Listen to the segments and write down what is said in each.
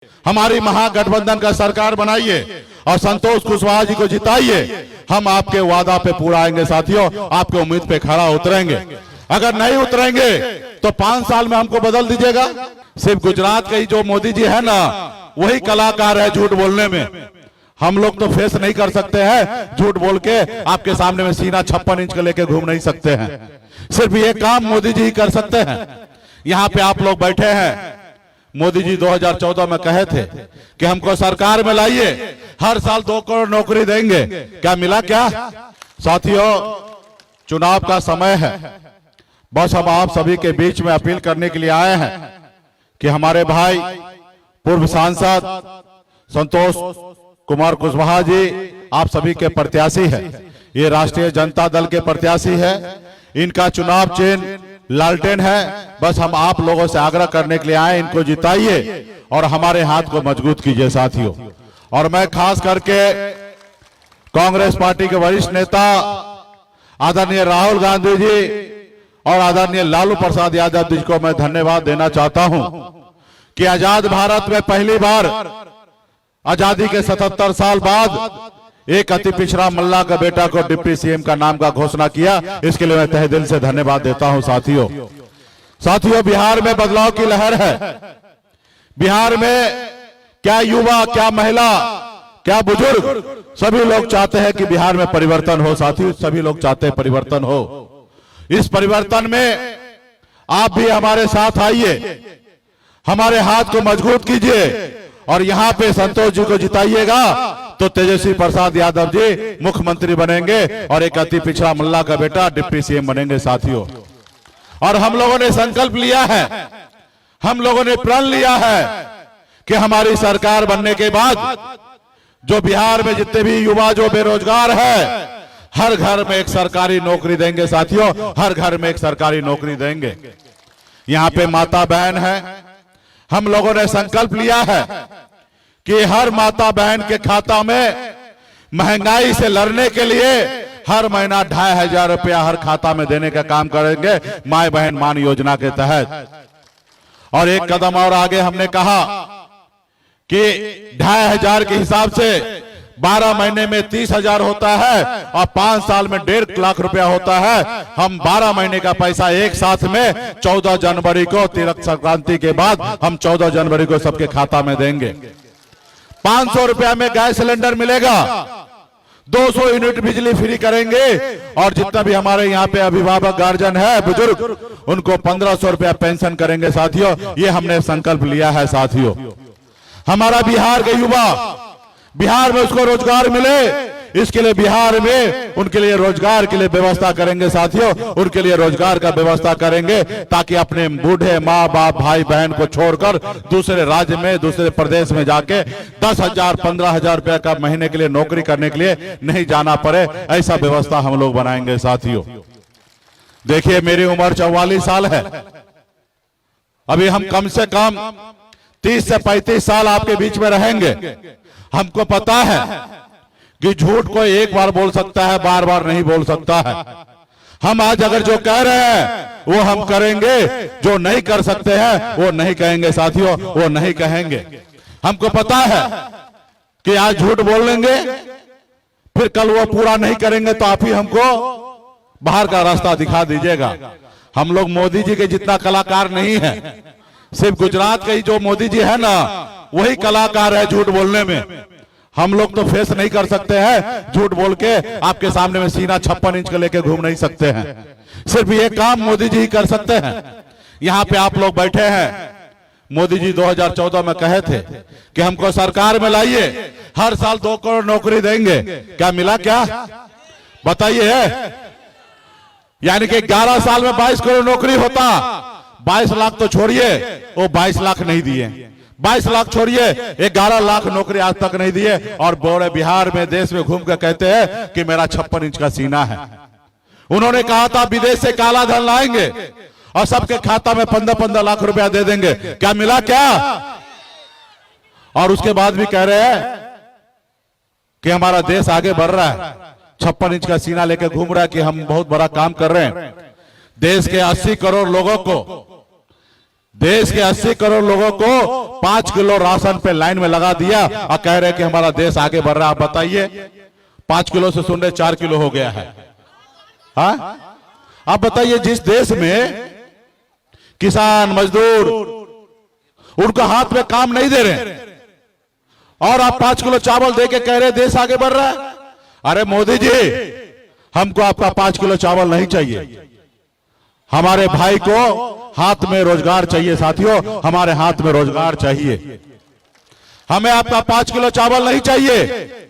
हमारी महागठबंधन का सरकार बनाइए और संतोष कुशवाहा जी को जिताइए। हम आपके वादा पे पूरा आएंगे साथियों, आपके उम्मीद पे खड़ा उतरेंगे। अगर नहीं उतरेंगे तो 5 साल में हमको बदल दीजिएगा। सिर्फ गुजरात के ही जो मोदी जी है ना, वही कलाकार है झूठ बोलने में। हम लोग तो फेस नहीं कर सकते हैं, झूठ बोल के आपके सामने में सीना 56 इंच का लेके घूम नहीं सकते हैं। सिर्फ ये काम मोदी जी ही कर सकते हैं। यहाँ पे आप लोग बैठे हैं, मोदी जी 2014 में कहे थे कि हमको सरकार में लाइए, हर साल 2 करोड़ नौकरी देंगे। क्या मिला? क्या साथियों, चुनाव का समय है। बस हम आप सभी के बीच में अपील करने के लिए आए हैं कि हमारे भाई पूर्व सांसद संतोष कुमार कुशवाहा जी आप सभी के प्रत्याशी है। ये राष्ट्रीय जनता दल के प्रत्याशी है। इनका चुनाव चिन्ह लालटेन है। बस हम आप लोगों से आग्रह करने के लिए आए, इनको जिताइए और हमारे हाथ को मजबूत कीजिए साथियों। और मैं खास करके कांग्रेस पार्टी के वरिष्ठ नेता आदरणीय राहुल गांधी जी और आदरणीय लालू प्रसाद यादव जी को मैं धन्यवाद देना चाहता हूं कि आजाद भारत में पहली बार आजादी के 77 साल बाद एक अति पिछड़ा मल्ला का बेटा को डिप्टी सीएम का नाम का घोषणा किया। इसके लिए मैं तहे दिल से धन्यवाद देता हूं साथियों। बिहार में बदलाव की लहर है। बिहार में क्या युवा, क्या महिला, क्या बुजुर्ग, सभी लोग चाहते हैं कि बिहार में परिवर्तन हो साथियों। सभी लोग चाहते हैं परिवर्तन हो। इस परिवर्तन में आप भी हमारे साथ आइए, हमारे हाथ को मजबूत कीजिए और यहाँ पे संतोष जी को जिताइएगा तो तेजस्वी प्रसाद यादव जी मुख्यमंत्री बनेंगे और एक अति पिछड़ा मल्ला का बेटा डिप्टी सीएम बनेंगे साथियों। और हम लोगों ने संकल्प लिया है, हम लोगों ने प्रण लिया है कि हमारी सरकार बनने के बाद जो बिहार में जितने भी युवा जो बेरोजगार है, हर घर में एक सरकारी नौकरी देंगे साथियों। हर घर में एक सरकारी नौकरी देंगे। यहाँ पे माता बहन है, हम लोगों ने संकल्प लिया है कि हर माता बहन के खाता में महंगाई से लड़ने के लिए हर महीना 2500 रुपया हर खाता में देने का काम करेंगे माय बहन मान योजना के तहत। और एक कदम और आगे हमने कहा कि 2500 के हिसाब से 12 महीने में 30,000 होता है और 5 साल में 1.5 लाख रुपया होता है। हम 12 महीने का पैसा एक साथ में 14 जनवरी को तिलक संक्रांति के बाद हम 14 जनवरी को सबके खाता में देंगे। 500 रुपया में गैस सिलेंडर मिलेगा, 200 यूनिट बिजली फ्री करेंगे और जितना भी हमारे यहाँ पे अभिभावक गार्जियन है बुजुर्ग, उनको 1500 रुपया पेंशन करेंगे साथियों। ये हमने संकल्प लिया है साथियों। हमारा बिहार के युवा, बिहार में उसको रोजगार मिले, इसके लिए बिहार में उनके लिए रोजगार के लिए व्यवस्था करेंगे साथियों। उनके लिए रोजगार का व्यवस्था करेंगे ताकि अपने बूढ़े माँ बाप भाई बहन को छोड़कर दूसरे राज्य में दूसरे प्रदेश में जाके 10,000 15,000 रुपया का महीने के लिए नौकरी करने के लिए नहीं जाना पड़े। ऐसा व्यवस्था हम लोग बनाएंगे साथियों। देखिए मेरी उम्र 44 साल है। अभी हम कम से कम 30 से 35 साल आपके बीच में रहेंगे। हमको पता है कि झूठ कोई एक बार बोल सकता है, बार बार नहीं बोल सकता है। हम आज अगर जो कह रहे हैं वो हम करेंगे, जो नहीं कर सकते हैं वो नहीं कहेंगे साथियों, वो नहीं कहेंगे। हमको पता है कि आज झूठ बोल लेंगे, फिर कल वो पूरा नहीं करेंगे तो आप ही हमको बाहर का रास्ता दिखा दीजिएगा। हम लोग मोदी जी के जितना कलाकार नहीं है। सिर्फ गुजरात के ही जो मोदी जी है ना, वही कलाकार है झूठ बोलने में। हम लोग तो फेस नहीं कर सकते हैं, झूठ बोल के आपके सामने में सीना 56 इंच का लेके घूम नहीं सकते हैं। सिर्फ ये काम मोदी जी ही कर सकते हैं। यहाँ पे आप लोग बैठे हैं, मोदी जी 2014 में कहे थे कि हमको सरकार में लाइए, हर साल 2 करोड़ नौकरी देंगे। क्या मिला? क्या बताइए? यानी कि 11 साल में 22 करोड़ नौकरी होता। 22 लाख तो छोड़िए, वो 22 लाख नहीं दिए। 22 लाख छोड़िए, 11 लाख नौकरी आज तक नहीं दिए। और बोरे बिहार में देश में घूम कर कहते हैं कि मेरा 56 इंच का सीना है। उन्होंने कहा था विदेश से काला धन लाएंगे और सबके खाता में 15-15 लाख रुपया दे देंगे। क्या मिला? क्या? और उसके बाद भी कह रहे हैं कि हमारा देश आगे बढ़ रहा है, 56 इंच का सीना लेकर घूम रहा है कि हम बहुत बड़ा काम कर रहे हैं। देश के 80 करोड़ लोगों को देश के 80 करोड़ लोगों को 5 किलो राशन पे लाइन में लगा दिया और कह रहे कि हमारा देश आगे बढ़ रहा है। आप बताइए, 5 किलो से सुन रहे 4 किलो हो गया है। हाँ, आप बताइए, जिस देश में किसान मजदूर उनका हाथ में काम नहीं दे रहे और आप 5 किलो चावल दे के कह रहे देश आगे बढ़ रहा है। अरे मोदी जी, हमको आपका 5 किलो चावल नहीं चाहिए, हमारे भाई को हाथ में रोजगार चाहिए। साथियों, हमारे हाथ में रोजगार चाहिए, हमें आपका 5 किलो चावल नहीं चाहिए।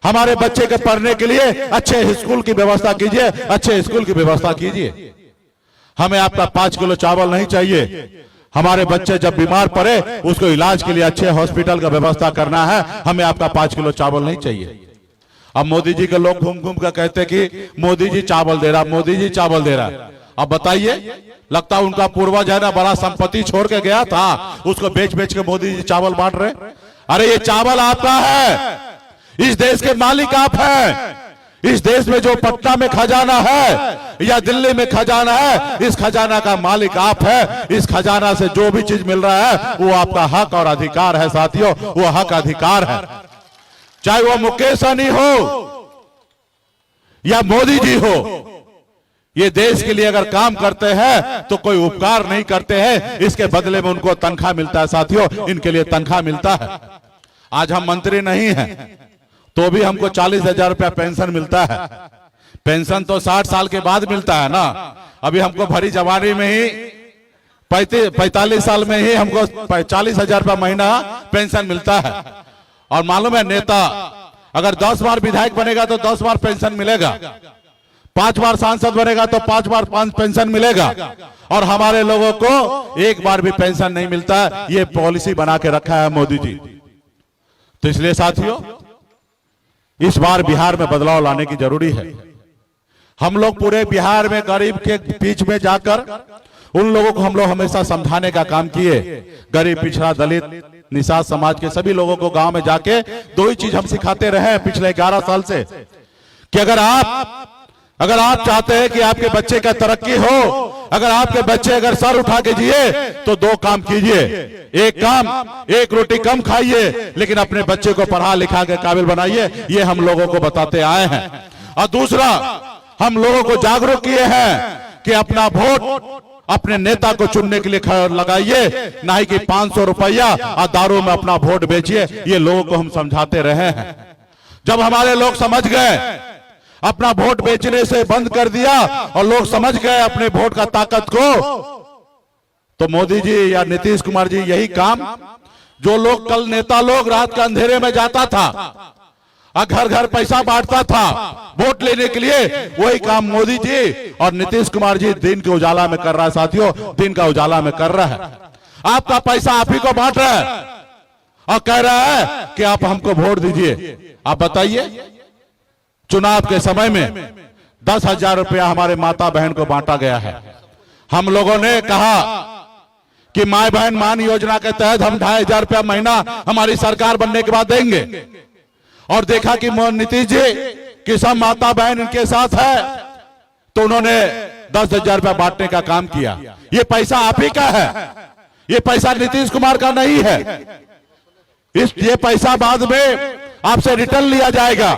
हमारे बच्चे के पढ़ने के लिए अच्छे स्कूल की व्यवस्था कीजिए, अच्छे स्कूल की व्यवस्था कीजिए। हमें आपका 5 किलो चावल नहीं चाहिए। हमारे बच्चे जब बीमार पड़े उसको इलाज के लिए अच्छे हॉस्पिटल का व्यवस्था करना है, हमें आपका 5 किलो चावल नहीं चाहिए। अब मोदी जी के लोग घूम घूम कर कहते कि मोदी जी चावल दे रहा, मोदी जी चावल दे रहा। अब बताइए, लगता है उनका पूर्वज है ना, बड़ा संपत्ति छोड़ के गया था, उसको बेच बेच के मोदी जी चावल बांट रहे। अरे ये चावल आपका है, इस देश के मालिक आप हैं। इस देश में जो पटना में खजाना है या दिल्ली में खजाना है, इस खजाना का मालिक आप है। इस खजाना से जो भी चीज मिल रहा है वो आपका हक और अधिकार है। साथियों, वो हक अधिकार है, चाहे वो मुकेश सहनी हो या मोदी जी हो। ये देश के लिए अगर काम करते हैं तो कोई उपकार नहीं करते हैं, इसके बदले में उनको तनख्वाह मिलता है। साथियों, इनके लिए तनख्वाह मिलता है। आज हम मंत्री नहीं हैं तो भी हमको 40,000 रुपया पेंशन मिलता है। पेंशन तो 60 साल के बाद मिलता है ना, अभी हमको भरी जवानी में ही 45 साल में ही हमको 40,000 रुपया महीना पेंशन मिलता है। और मालूम है, नेता अगर 10 बार विधायक बनेगा तो 10 बार पेंशन मिलेगा, 5 बार सांसद बनेगा तो 5 बार पेंशन मिलेगा, और हमारे लोगों को 1 बार भी पेंशन नहीं मिलता है। ये पॉलिसी बना के रखा है मोदी जी। तो इसलिए साथियों, इस बार बिहार में बदलाव लाने की जरूरी है। हम लोग पूरे बिहार में गरीब के बीच में जाकर उन लोगों को हम लोग हमेशा समझाने का काम किए। गरीब, पिछड़ा, दलित, निषाद समाज के सभी लोगों को गांव में जाके 2 ही चीज हम सिखाते रहे हैं पिछले 11 साल से, कि अगर आप चाहते हैं कि आपके बच्चे का तरक्की हो, अगर आपके बच्चे अगर सर उठा के जिए तो 2 काम कीजिए। एक काम, 1 रोटी कम खाइए, लेकिन अपने बच्चे को पढ़ा लिखा के काबिल बनाइए। ये हम लोगों को बताते आए हैं। और दूसरा, हम लोगों को जागरूक किए हैं कि अपना वोट अपने नेता को चुनने के लिए लगाइए, नहीं कि 500 रुपया और दारू में अपना वोट बेचिए। ये लोगों को हम समझाते रहे हैं। जब हमारे लोग समझ गए, अपना वोट बेचने से बंद कर दिया और लोग समझ गए अपने वोट का ताकत को, तो मोदी जी या नीतीश कुमार जी यही काम, जो लोग कल नेता लोग रात के अंधेरे में जाता था और घर घर पैसा बांटता था वोट लेने के लिए, वही काम मोदी जी और नीतीश कुमार जी दिन के उजाला में कर रहा है। साथियों, दिन का उजाला में कर रहा है। आपका पैसा आप ही को बांट रहा है और कह रहा है कि आप हमको वोट दीजिए। आप बताइए, चुनाव के समय में 10,000 रुपया हमारे माता बहन को बांटा गया है। हम लोगों ने कहा कि माय बहन मान योजना के तहत हम 2,500 रुपया महीना हमारी सरकार बनने के बाद देंगे, और देखा कि नीतीश जी कि सब माता बहन इनके साथ है, तो उन्होंने 10,000 रुपया बांटने का काम किया। ये पैसा आप ही का है, ये पैसा नीतीश कुमार का नहीं है। ये पैसा बाद में आपसे रिटर्न लिया जाएगा।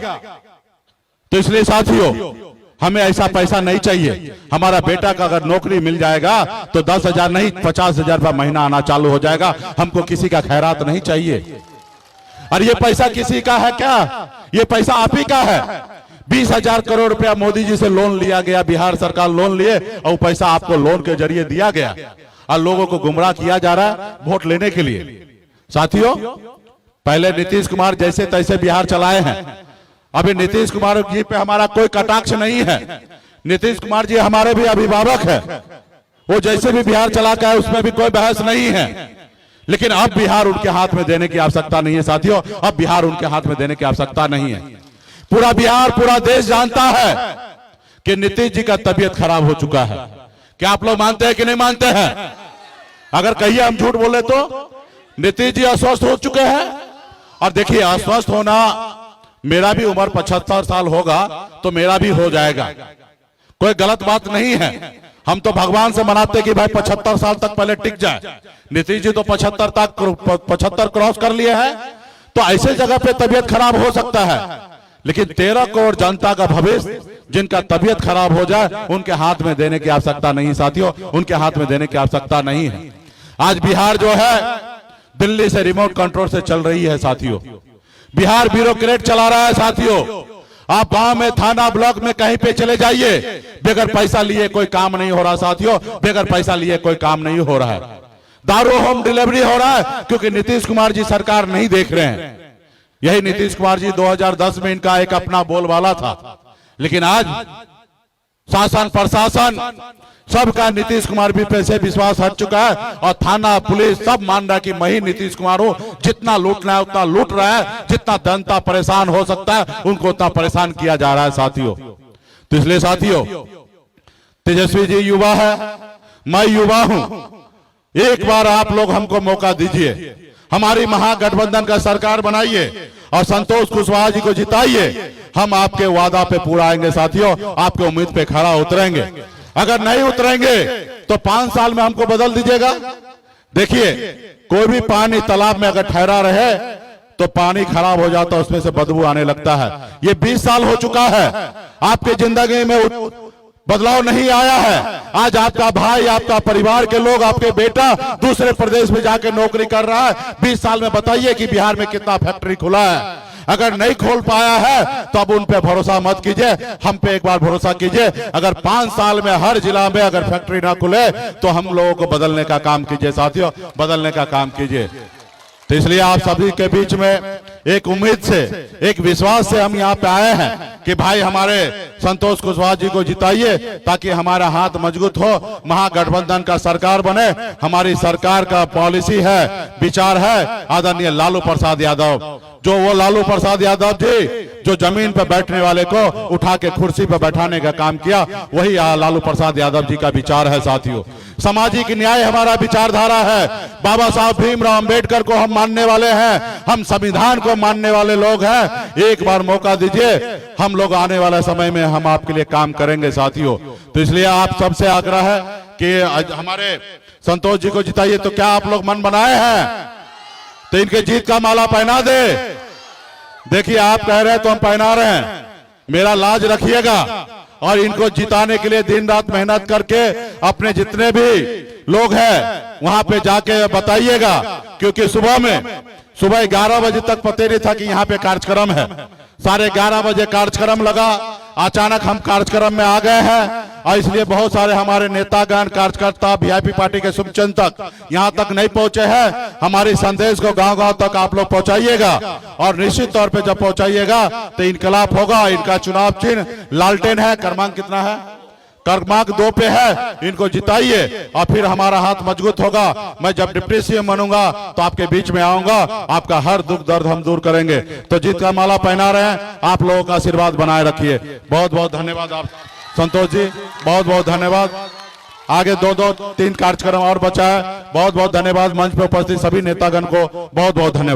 तो इसलिए साथियों, हमें ऐसा पैसा नहीं चाहिए। हमारा बेटा का अगर नौकरी मिल जाएगा तो 10,000 नहीं 50,000 रुपया महीना आना चालू हो जाएगा। हमको किसी का खैरात नहीं चाहिए। और ये पैसा किसी का है क्या? ये पैसा आप ही का है। 20,000 करोड़ रुपया मोदी जी से लोन लिया गया, बिहार सरकार लोन लिए, और पैसा आपको लोन के जरिए दिया गया और लोगों को गुमराह किया जा रहा है वोट लेने के लिए। साथियों, पहले नीतीश कुमार जैसे तैसे बिहार चलाए हैं, अभी नीतीश कुमार जी पे हमारा कोई कटाक्ष नहीं है। नीतीश कुमार जी हमारे भी अभिभावक है, वो जैसे भी बिहार चलाता है उसमें भी कोई बहस नहीं है। लेकिन अब बिहार उनके हाथ में देने की आवश्यकता नहीं है। साथियों, अब बिहार उनके हाथ में देने की आवश्यकता नहीं है। पूरा बिहार, पूरा देश जानता है कि नीतीश जी का तबीयत खराब हो चुका है। क्या आप लोग मानते हैं कि नहीं मानते हैं? अगर कहिए हम झूठ बोले तो नीतीश जी अस्वस्थ हो चुके हैं। और देखिए, अस्वस्थ होना, मेरा भी उम्र 75 साल होगा तो मेरा भी हो जाएगा, कोई गलत बात नहीं है। हम तो भगवान से मनाते कि भाई 75 साल तक पहले टिक जाए। नीतीश जी तो 75 क्रॉस कर लिए हैं, तो ऐसे जगह पे तबीयत खराब हो सकता है, लेकिन 13 करोड़ जनता का भविष्य जिनका तबीयत खराब हो जाए उनके हाथ में देने की आवश्यकता नहीं साथियों, उनके हाथ में देने की आवश्यकता नहीं है। आज बिहार जो है दिल्ली से रिमोट कंट्रोल से चल रही है साथियों। बिहार ब्यूरोक्रेट चला रहा है साथियों। आप गांव में, थाना, ब्लॉक में कहीं पे चले जाइए, बगैर पैसा लिए कोई काम नहीं हो रहा साथियों, बगैर पैसा लिए कोई काम नहीं हो रहा है। दारू होम डिलीवरी हो रहा है क्योंकि नीतीश कुमार जी सरकार नहीं देख रहे हैं। यही नीतीश कुमार जी 2010 में इनका एक अपना बोलबाला था, लेकिन आज शासन प्रशासन सबका नीतीश कुमार भी पे से विश्वास हट चुका है और थाना पुलिस सब मान रहा है कि मैं ही नीतीश कुमार हूं। जितना लूटना है उतना लूट रहा है, जितना जनता परेशान हो सकता है उनको उतना परेशान किया जा रहा है साथियों। तो इसलिए साथियों, तेजस्वी जी युवा है, मैं युवा हूं, एक बार आप लोग हमको मौका दीजिए, हमारी महागठबंधन का सरकार बनाइए और संतोष कुशवाहा जी को जिताइए। हम आपके वादा पे पूरा आएंगे साथियों, आपके उम्मीद पे खड़ा उतरेंगे। अगर नहीं उतरेंगे तो 5 साल में हमको बदल दीजिएगा। देखिए, कोई भी पानी तालाब में अगर ठहरा रहे तो पानी खराब हो जाता है, उसमें से बदबू आने लगता है। ये 20 साल हो चुका है, आपके जिंदगी में बदलाव नहीं आया है। आज आपका भाई, आपका परिवार के लोग, आपके बेटा दूसरे प्रदेश में जाके नौकरी कर रहा है। 20 साल में बताइए कि बिहार में कितना फैक्ट्री खुला है। अगर नहीं खोल पाया है तो अब उन पे भरोसा मत कीजिए, हम पे एक बार भरोसा कीजिए। अगर 5 साल में हर जिला में अगर फैक्ट्री ना खुले तो हम लोगों को बदलने का काम कीजिए साथियों, बदलने का काम कीजिए। तो इसलिए आप सभी के बीच में एक उम्मीद से, एक विश्वास से हम यहाँ पे आए हैं कि भाई हमारे संतोष कुशवाहा जी को जिताइए ताकि हमारा हाथ मजबूत हो, महागठबंधन का सरकार बने। हमारी सरकार का पॉलिसी है, विचार है आदरणीय लालू प्रसाद यादव, जो वो लालू प्रसाद यादव जी जो जमीन पर बैठने वाले को उठा के कुर्सी पर बैठाने का काम किया, वही लालू प्रसाद यादव जी का विचार है साथियों। सामाजिक न्याय हमारा विचारधारा है। बाबा साहब भीमराव अंबेडकर को हम मानने वाले हैं, हम संविधान को मानने वाले लोग हैं। एक बार मौका दीजिए, हम लोग आने वाले समय में हम आपके लिए काम करेंगे साथियों। तो इसलिए आप सबसे आग्रह है कि हमारे संतोष जी को जिताइए। तो क्या आप लोग मन बनाए हैं? तो इनके जीत का माला पहना दे। देखिए, आप कह रहे हैं तो हम पहना रहे हैं, मेरा लाज रखिएगा और इनको जिताने के लिए दिन रात मेहनत करके अपने जितने भी लोग हैं वहां पे जाके बताइएगा, क्योंकि सुबह 11 बजे तक पता नहीं था कि यहाँ पे कार्यक्रम है। 11:30 बजे कार्यक्रम लगा, अचानक हम कार्यक्रम में आ गए हैं और इसलिए बहुत सारे हमारे नेतागण, कार्यकर्ता, वीआईपी पार्टी के शुभचिंतक यहाँ तक नहीं पहुंचे हैं। हमारी संदेश को गांव-गांव तक आप लोग पहुंचाइएगा और निश्चित तौर पे जब पहुंचाइएगा तो इनकलाब होगा। इनका चुनाव चिन्ह लालटेन है, क्रमांक कितना है? क्रमांक 2 पे है। इनको जिताइए और फिर हमारा हाथ मजबूत होगा। मैं जब डिप्टी सीएम बनूंगा तो आपके बीच में आऊंगा, आपका हर दुख दर्द हम दूर करेंगे। तो जीत का माला पहना रहे हैं, आप लोगों का आशीर्वाद बनाए रखिए। बहुत बहुत धन्यवाद आप संतोष जी, बहुत बहुत धन्यवाद। आगे 2-3 कार्यक्रम और बचा है। बहुत बहुत धन्यवाद। मंच पर उपस्थित सभी नेतागण को बहुत बहुत धन्यवाद।